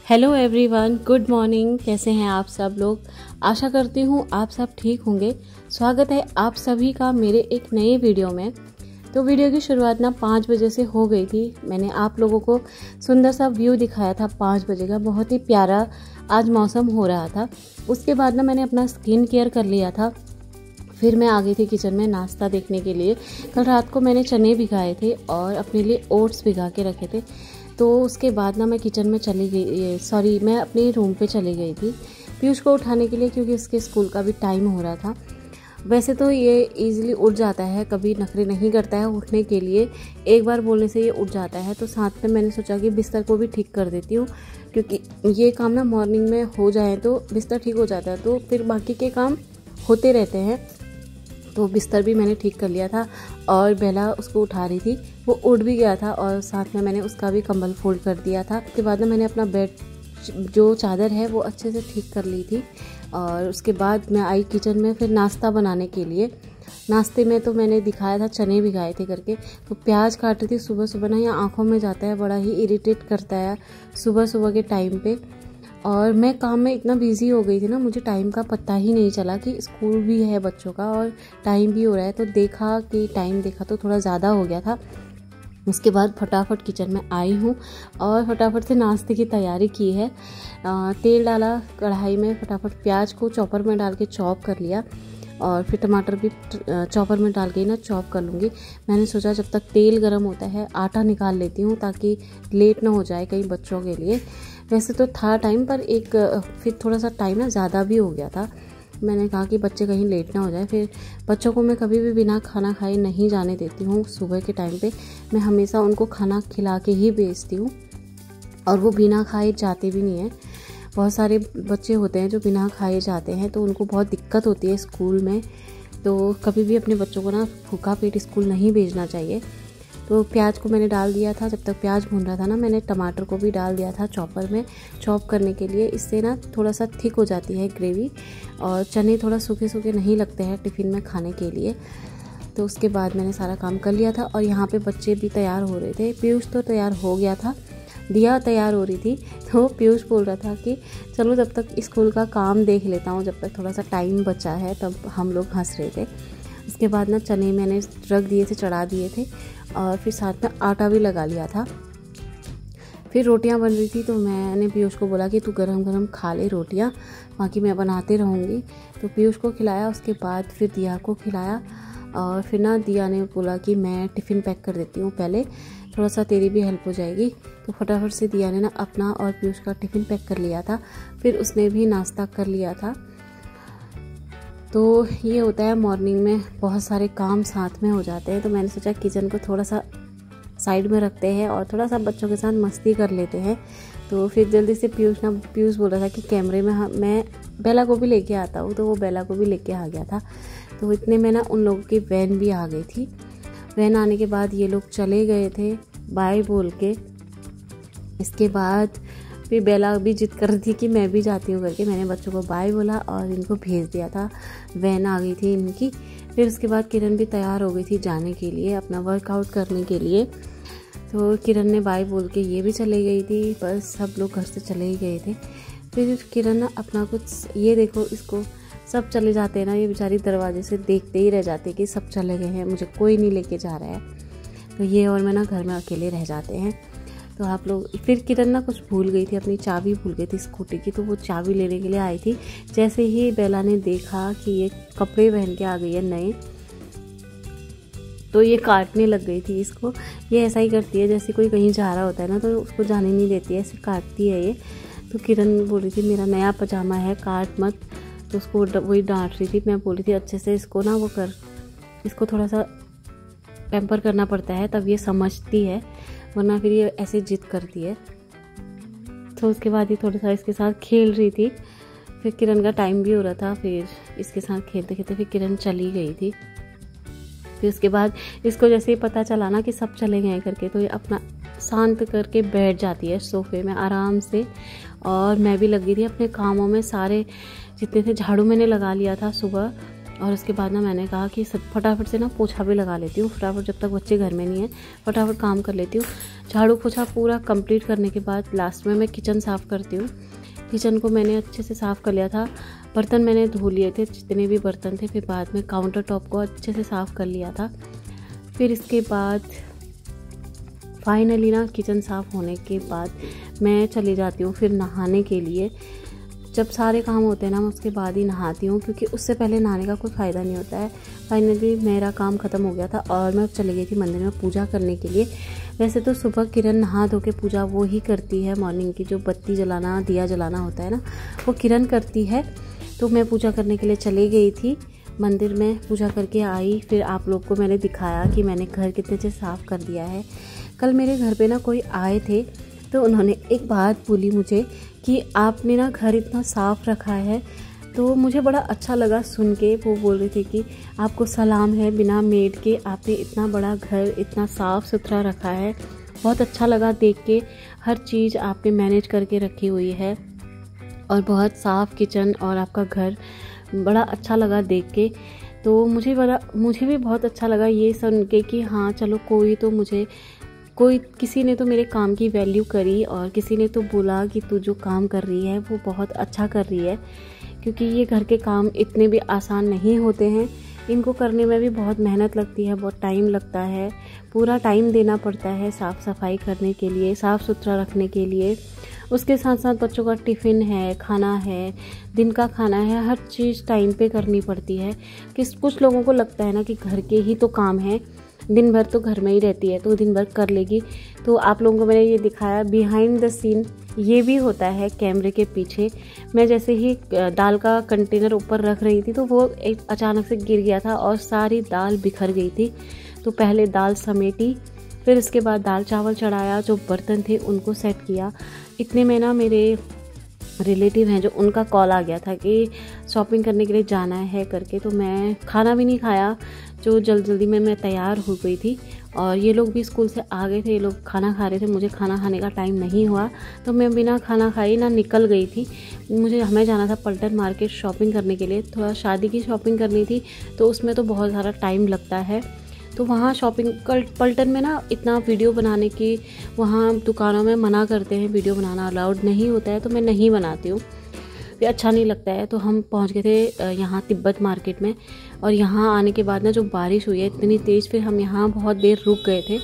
Hello everyone, good morning. कैसे हैं आप सब लोग? आशा करती हूँ आप सब ठीक होंगे। स्वागत है आप सभी का मेरे एक नए वीडियो में। तो वीडियो की शुरुआत ना 5 बजे से हो गई थी। मैंने आप लोगों को सुंदर सा व्यू दिखाया था 5 बजे का। बहुत ही प्यारा आज मौसम हो रहा था। उसके बाद ना मैंने अपना स्किन केयर कर लिया था। फिर मैं आ गई थी किचन में नाश्ता देखने के लिए। कल रात को मैंने चने भिगाए थे और अपने लिए ओट्स भिगा के रखे थे। तो उसके बाद ना मैं किचन में चली गई, मैं अपने रूम पे चली गई थी पीयूष को उठाने के लिए, क्योंकि उसके स्कूल का भी टाइम हो रहा था। वैसे तो ये इजीली उठ जाता है, कभी नखरे नहीं करता है उठने के लिए। एक बार बोलने से ये उठ जाता है। तो साथ में मैंने सोचा कि बिस्तर को भी ठीक कर देती हूँ, क्योंकि ये काम ना मॉर्निंग में हो जाए तो बिस्तर ठीक हो जाता है, तो फिर बाकी के काम होते रहते हैं। तो बिस्तर भी मैंने ठीक कर लिया था और बेला उसको उठा रही थी। वो उठ भी गया था और साथ में मैंने उसका भी कंबल फोल्ड कर दिया था। उसके बाद में मैंने अपना बेड जो चादर है वो अच्छे से ठीक कर ली थी। और उसके बाद मैं आई किचन में फिर नाश्ता बनाने के लिए। नाश्ते में तो मैंने दिखाया था चने भिगाए थे करके। तो प्याज काट रही थी। सुबह सुबह ना यहाँ आँखों में जाता है, बड़ा ही इरिटेट करता है सुबह सुबह के टाइम पे। और मैं काम में इतना बिजी हो गई थी ना, मुझे टाइम का पता ही नहीं चला कि स्कूल भी है बच्चों का और टाइम भी हो रहा है। तो टाइम देखा तो थोड़ा ज़्यादा हो गया था। उसके बाद फटाफट किचन में आई हूँ और फटाफट से नाश्ते की तैयारी की है। तेल डाला कढ़ाई में, फटाफट प्याज को चॉपर में डाल के चॉप कर लिया और फिर टमाटर भी चॉपर में डाल के ना चॉप कर लूँगी। मैंने सोचा जब तक तेल गर्म होता है आटा निकाल लेती हूँ ताकि लेट ना हो जाए कहीं बच्चों के लिए। वैसे तो था टाइम, पर फिर थोड़ा सा टाइम ना ज़्यादा भी हो गया था। मैंने कहा कि बच्चे कहीं लेट ना हो जाए। फिर बच्चों को मैं कभी भी बिना खाना खाए नहीं जाने देती हूँ। सुबह के टाइम पे मैं हमेशा उनको खाना खिला के ही भेजती हूँ और वो बिना खाए जाते भी नहीं हैं। बहुत सारे बच्चे होते हैं जो बिना खाए जाते हैं, तो उनको बहुत दिक्कत होती है स्कूल में। तो कभी भी अपने बच्चों को ना भूखा पेट स्कूल नहीं भेजना चाहिए। तो प्याज को मैंने डाल दिया था। जब तक प्याज भून रहा था ना, मैंने टमाटर को भी डाल दिया था चॉपर में चॉप करने के लिए। इससे ना थोड़ा सा थिक हो जाती है ग्रेवी और चने थोड़ा सूखे सूखे नहीं लगते हैं टिफ़िन में खाने के लिए। तो उसके बाद मैंने सारा काम कर लिया था और यहाँ पे बच्चे भी तैयार हो रहे थे। पीयूष तो तैयार हो गया था, दिया तैयार हो रही थी। तो पीयूष बोल रहा था कि चलो जब तक स्कूल का काम देख लेता हूँ, जब तक थोड़ा सा टाइम बचा है। तब हम लोग हंस रहे थे। उसके बाद ना चने मैंने रख दिए थे, चढ़ा दिए थे और फिर साथ में आटा भी लगा लिया था। फिर रोटियां बन रही थी तो मैंने पीयूष को बोला कि तू गरम गरम खा ले रोटियां, बाकी मैं बनाते रहूँगी। तो पीयूष को खिलाया, उसके बाद फिर दिया को खिलाया। और फिर ना दिया ने बोला कि मैं टिफ़िन पैक कर देती हूँ पहले, थोड़ा सा तेरी भी हेल्प हो जाएगी। तो फटाफट से दिया ने ना अपना और पीयूष का टिफ़िन पैक कर लिया था। फिर उसने भी नाश्ता कर लिया था। तो ये होता है मॉर्निंग में, बहुत सारे काम साथ में हो जाते हैं। तो मैंने सोचा किचन को थोड़ा सा साइड में रखते हैं और थोड़ा सा बच्चों के साथ मस्ती कर लेते हैं। तो फिर जल्दी से पीयूष बोल रहा था कि कैमरे में मैं बेला को भी लेके आता हूँ। तो वो बेला को भी लेके आ गया था। तो इतने में ना उन लोगों की वैन भी आ गई थी। वैन आने के बाद ये लोग चले गए थे बाय बोल के। इसके बाद फिर बेला भी जिद कर रही थी कि मैं भी जाती हूँ करके। मैंने बच्चों को बाय बोला और इनको भेज दिया था। वैन आ गई थी इनकी। फिर उसके बाद किरण भी तैयार हो गई थी जाने के लिए, अपना वर्कआउट करने के लिए। तो किरण ने बाय बोल के ये भी चले गई थी। बस सब लोग घर से चले ही गए थे। फिर किरण ना अपना कुछ, ये देखो इसको, सब चले जाते हैं ना, ये बेचारी दरवाजे से देखते ही रह जाती है कि सब चले गए हैं, मुझे कोई नहीं लेके जा रहा है। तो ये और मैं ना घर में अकेले रह जाते हैं। तो आप लोग, फिर किरण ना कुछ भूल गई थी, अपनी चाबी भूल गई थी स्कूटी की। तो वो चाबी लेने के लिए आई थी। जैसे ही बेला ने देखा कि ये कपड़े पहन के आ गई है नए, तो ये काटने लग गई थी इसको। ये ऐसा ही करती है, जैसे कोई कहीं जा रहा होता है ना तो उसको जाने नहीं देती है, ऐसे काटती है ये। तो किरण बोल रही थी मेरा नया पजामा है, काट मत। तो उसको वही डांट रही थी। मैं बोल रही थी अच्छे से इसको ना वो कर, इसको थोड़ा सा पैम्पर करना पड़ता है तब ये समझती है, वरना फिर ये ऐसे जिद करती है। तो उसके बाद ये थोड़ा सा इसके साथ खेल रही थी। फिर किरण का टाइम भी हो रहा था। फिर इसके साथ खेलते खेलते फिर किरण चली गई थी। फिर उसके बाद इसको जैसे ही पता चला ना कि सब चले गए करके, तो ये अपना शांत करके बैठ जाती है सोफे में आराम से। और मैं भी लगी थी अपने कामों में, सारे जितने थे झाड़ू मैंने लगा लिया था सुबह और उसके बाद ना मैंने कहा कि फटाफट से ना पोछा भी लगा लेती हूँ, फटाफट जब तक बच्चे घर में नहीं है फटाफट काम कर लेती हूँ। झाड़ू पोछा पूरा कंप्लीट करने के बाद लास्ट में मैं किचन साफ़ करती हूँ। किचन को मैंने अच्छे से साफ़ कर लिया था, बर्तन मैंने धो लिए थे जितने भी बर्तन थे, फिर बाद में काउंटर टॉप को अच्छे से साफ़ कर लिया था। फिर इसके बाद फाइनली ना किचन साफ़ होने के बाद मैं चली जाती हूँ फिर नहाने के लिए। जब सारे काम होते हैं ना मैं उसके बाद ही नहाती हूँ, क्योंकि उससे पहले नहाने का कोई फ़ायदा नहीं होता है। फाइनली मेरा काम ख़त्म हो गया था और मैं चली गई थी मंदिर में पूजा करने के लिए। वैसे तो सुबह किरण नहा धो के पूजा वो ही करती है, मॉर्निंग की जो बत्ती जलाना दिया जलाना होता है ना वो किरण करती है। तो मैं पूजा करने के लिए चली गई थी मंदिर में, पूजा करके आई। फिर आप लोग को मैंने दिखाया कि मैंने घर कितने से साफ़ कर दिया है। कल मेरे घर पे ना कोई आए थे तो उन्होंने एक बात बोली मुझे कि आपने ना घर इतना साफ़ रखा है, तो मुझे बड़ा अच्छा लगा सुन के। वो बोल रहे थे कि आपको सलाम है, बिना मेड के आपने इतना बड़ा घर इतना साफ़ सुथरा रखा है। बहुत अच्छा लगा देख के, हर चीज़ आपने मैनेज करके रखी हुई है और बहुत साफ़ किचन और आपका घर बड़ा अच्छा लगा देख के। तो मुझे भी बहुत अच्छा लगा ये सुन के कि हाँ चलो किसी ने तो मेरे काम की वैल्यू करी और किसी ने तो बोला कि तू जो काम कर रही है वो बहुत अच्छा कर रही है, क्योंकि ये घर के काम इतने भी आसान नहीं होते हैं। इनको करने में भी बहुत मेहनत लगती है, बहुत टाइम लगता है, पूरा टाइम देना पड़ता है साफ़ सफाई करने के लिए, साफ़ सुथरा रखने के लिए। उसके साथ साथ बच्चों का टिफ़िन है, खाना है, दिन का खाना है, हर चीज़ टाइम पे करनी पड़ती है। कुछ लोगों को लगता है ना कि घर के ही तो काम है, दिन भर तो घर में ही रहती है तो दिन भर कर लेगी। तो आप लोगों को मैंने ये दिखाया बिहाइंड द सीन, ये भी होता है कैमरे के पीछे। मैं जैसे ही दाल का कंटेनर ऊपर रख रही थी तो वो एक अचानक से गिर गया था और सारी दाल बिखर गई थी। तो पहले दाल समेटी, फिर उसके बाद दाल चावल चढ़ाया, जो बर्तन थे उनको सेट किया। इतने में ना मेरे रिलेटिव हैं जो उनका कॉल आ गया था कि शॉपिंग करने के लिए जाना है करके। तो मैं खाना भी नहीं खाया, जो जल्दी में मैं तैयार हो गई थी और ये लोग भी स्कूल से आ गए थे, ये लोग खाना खा रहे थे। मुझे खाना खाने का टाइम नहीं हुआ तो मैं बिना खाना खाए ना निकल गई थी। हमें जाना था पलटन मार्केट शॉपिंग करने के लिए, थोड़ा शादी की शॉपिंग करनी थी तो उसमें तो बहुत सारा टाइम लगता है। तो वहाँ शॉपिंग पलटन में ना इतना वीडियो बनाने की, वहाँ दुकानों में मना करते हैं, वीडियो बनाना अलाउड नहीं होता है, तो मैं नहीं बनाती हूँ, ये अच्छा नहीं लगता है। तो हम पहुँच गए थे यहाँ तिब्बत मार्केट में और यहाँ आने के बाद ना जो बारिश हुई है इतनी तेज़, फिर हम यहाँ बहुत देर रुक गए थे।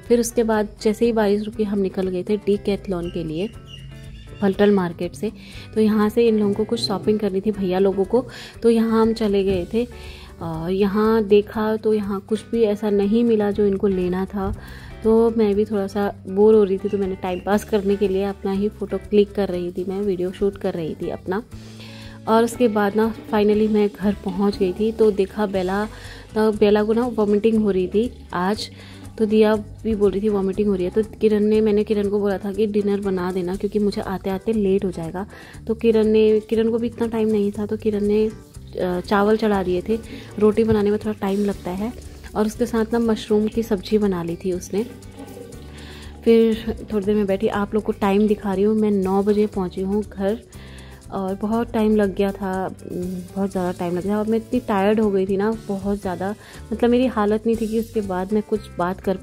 फिर उसके बाद जैसे ही बारिश रुकी हम निकल गए थे डीकैथलॉन के लिए पलटन मार्केट से। तो यहाँ से इन लोगों को कुछ शॉपिंग करनी थी, भैया लोगों को, तो यहाँ हम चले गए थे। यहाँ देखा तो यहाँ कुछ भी ऐसा नहीं मिला जो इनको लेना था। तो मैं भी थोड़ा सा बोर हो रही थी तो मैंने टाइम पास करने के लिए अपना ही फ़ोटो क्लिक कर रही थी, मैं वीडियो शूट कर रही थी अपना। और उसके बाद ना फाइनली मैं घर पहुँच गई थी तो देखा बेला को ना वॉमिटिंग हो रही थी आज। तो दिया भी बोल रही थी वॉमिटिंग हो रही है। तो मैंने किरण को बोला था कि डिनर बना देना क्योंकि मुझे आते आते लेट हो जाएगा। तो किरण को भी इतना टाइम नहीं था तो किरण ने चावल चढ़ा दिए थे। रोटी बनाने में थोड़ा टाइम लगता है और उसके साथ ना मशरूम की सब्ज़ी बना ली थी उसने। फिर थोड़ी देर में बैठी, आप लोग को टाइम दिखा रही हूँ, मैं 9 बजे पहुँची हूँ घर और बहुत टाइम लग गया था, बहुत ज़्यादा टाइम लग गया और मैं इतनी टायर्ड हो गई थी ना बहुत ज़्यादा, मतलब मेरी हालत नहीं थी कि उसके बाद मैं कुछ बात कर